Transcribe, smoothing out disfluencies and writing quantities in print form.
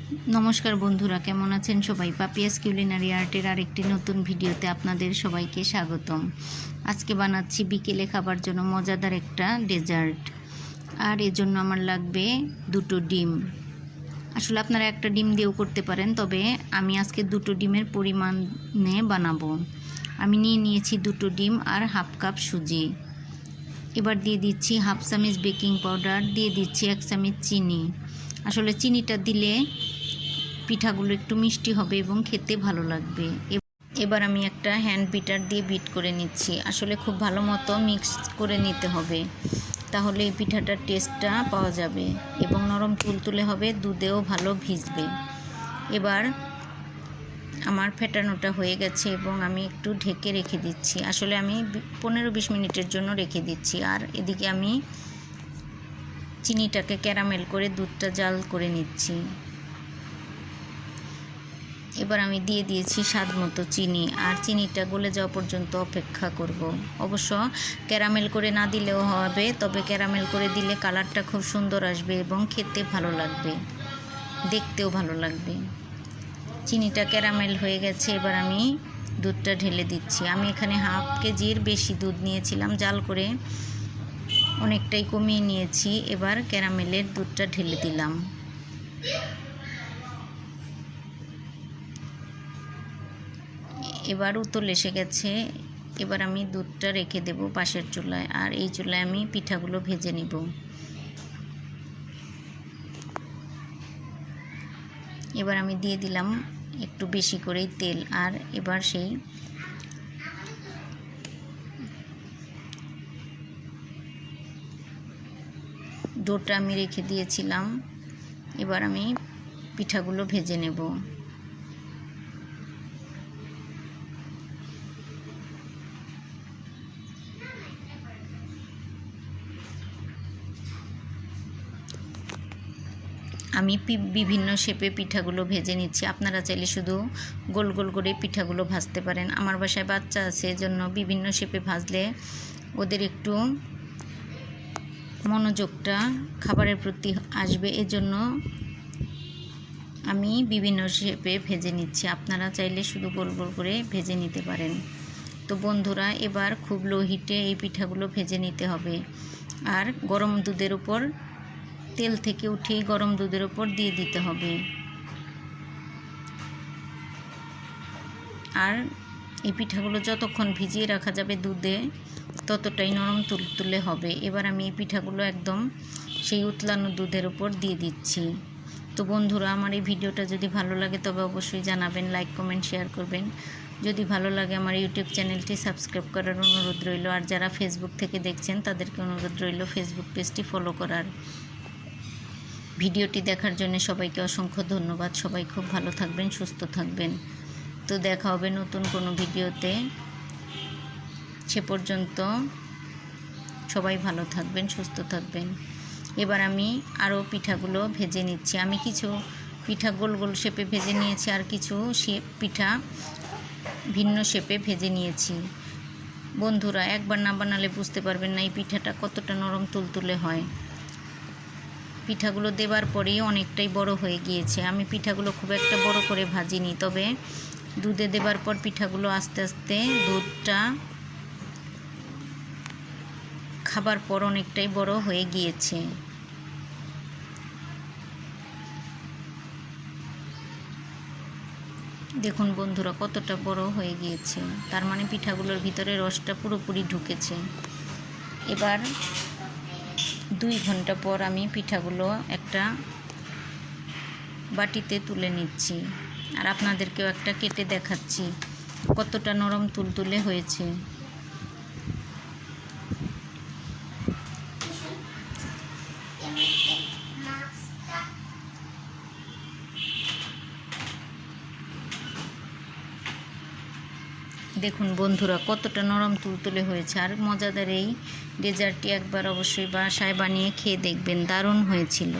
নমস্কার বন্ধুরা, কেমন আছেন সবাই? পাপিয়াস কিউলিনারি আর্টের আরেকটি নতুন ভিডিওতে আপনাদের সবাইকে স্বাগতম। আজকে বানাচ্ছি বিকেলে খাবার জন্য মজাদার একটা ডেজার্ট। আর এর জন্য আমার লাগবে 2টো ডিম। আসলে আপনারা একটা ডিম দিয়েও করতে পারেন, তবে আমি আজকে 2টো ডিমের পরিমাণে বানাবো। আমি নিয়েছি 2টো ডিম আর হাফ কাপ সুজি। এবার দিয়ে দিচ্ছি হাফ চামচ বেকিং পাউডার, দিয়ে দিচ্ছি 1 চামচ চিনি। আসলে চিনিটা দিলে পিঠাগুলো একটু মিষ্টি হবে এবং খেতে ভালো লাগবে। এবার আমি একটা হ্যান্ড বিটার দিয়ে বিট করে নিচ্ছি। আসলে খুব ভালো মতো মিক্স করে নিতে হবে, তাহলে এই পিঠাটার টেস্টটা পাওয়া যাবে এবং নরম তুলতুলে হবে, দুধেও ভালো ভিজবে। এবার আমার ফেটানোটা হয়ে গেছে এবং আমি একটু ঢেকে রেখে দিচ্ছি। আসলে আমি 15-20 মিনিটের জন্য রেখে দিচ্ছি। আর এদিকে আমি চিনিটাকে ক্যারামেল করে দুধটা জাল করে নিচ্ছি। এবার আমি দিয়ে দিয়েছি স্বাদ মতো চিনি, আর চিনিটা গলে যাওয়া পর্যন্ত অপেক্ষা করব। অবশ্য ক্যারামেল করে না দিলেও হবে, তবে ক্যারামেল করে দিলে কালারটা খুব সুন্দর আসবে এবং খেতে ভালো লাগবে, দেখতেও ভালো লাগবে। চিনিটা ক্যারামেল হয়ে গেছে, এবার আমি দুধটা ঢেলে দিচ্ছি। আমি এখানে হাফ কেজির বেশি দুধ নিয়েছিলাম, জাল করে অনেকটাই কমিয়ে নিয়েছি। এবার ক্যারামেলের দুধটা ঢেলে দিলাম। এবার উতল এসে গেছে। এবার আমি দুধটা রেখে দেব পাশের চুলায়, আর এই চুলায় আমি পিঠাগুলো ভেজে নিব। এবার আমি দিয়ে দিলাম একটু বেশি করেই তেল, আর এবার সেই ডোটা আমি রেখে দিয়েছিলাম। এবার আমি পিঠাগুলো ভেজে নেব। আমি বিভিন্ন শেপে পিঠাগুলো ভেজে নিচ্ছি। আপনারা চাইলে শুধু গোল গোল করে পিঠাগুলো ভাজতে পারেন। আমার বাসায় বাচ্চা আছে, এজন্য বিভিন্ন শেপে ভাজলে ওদের একটু মনোযোগটা খাবারের প্রতি আসবে, এজন্য আমি বিভিন্ন শেপে ভেজে নিচ্ছি। আপনারা চাইলে শুধু গোল গোল করে ভেজে নিতে পারেন। তো বন্ধুরা, এবার খুব লো হিটে এই পিঠাগুলো ভেজে নিতে হবে। আর গরম দুধের উপর, তেল থেকে উঠিয়ে গরম দুধের উপর দিয়ে দিতে হবে। আর এই পিঠাগুলো যতক্ষণ ভিজিয়ে রাখা যাবে দুধে, ততটাই নরম তুলতুলে হবে। এবার আমি এই পিঠাগুলো একদম সেই উতলানো দুধের উপর দিয়ে দিচ্ছি। তো বন্ধুরা, আমার এই ভিডিওটা যদি ভালো লাগে তবে অবশ্যই জানাবেন, লাইক কমেন্ট শেয়ার করবেন। যদি ভালো লাগে আমার ইউটিউব চ্যানেলটি সাবস্ক্রাইব করার অনুরোধ রইল। আর যারা ফেসবুক থেকে দেখছেন তাদেরকে অনুরোধ রইল ফেসবুক পেজটি ফলো করার। ভিডিওটি দেখার জন্য সবাইকে অসংখ্য ধন্যবাদ। সবাই খুব ভালো থাকবেন, সুস্থ থাকবেন। তো দেখা হবে নতুন কোনো ভিডিওতে। সে পর্যন্ত সবাই ভালো থাকবেন, সুস্থ থাকবেন। এবার আমি আরও পিঠাগুলো ভেজে নিচ্ছি। আমি কিছু পিঠা গোল গোল শেপে ভেজে নিয়েছি, আর কিছু পিঠা ভিন্ন শেপে ভেজে নিয়েছি। বন্ধুরা, একবার না বানালে বুঝতে পারবেন না এই পিঠাটা কতটা নরম তুলতুলে হয়। পিঠাগুলো দেবার পরেই অনেকটাই বড় হয়ে গিয়েছে। আমি পিঠাগুলো খুব একটা বড় করে ভাজিনি, তবে দুধে দেবার পর পিঠাগুলো আস্তে আস্তে দুধটা খাবার পর অনেকটাই বড় হয়ে গিয়েছে। দেখুন বন্ধুরা, কতটা বড় হয়ে গিয়েছে। তার মানে পিঠাগুলোর ভিতরে রসটা পুরোপুরি ঢুকেছে। এবার 2 ঘন্টা পর আমি পিঠাগুলো একটা বাটিতে তুলে নিচ্ছি, আর আপনাদেরকেও একটা কেটে দেখাচ্ছি কতটা নরম তুলতুলে হয়েছে। দেখুন বন্ধুরা, কতটা নরম তুলতুলে হয়েছে। আর মজাদার এই ডেজার্টটি একবার অবশ্যই বাসায় বানিয়ে খেয়ে দেখবেন, দারুণ হয়েছিল।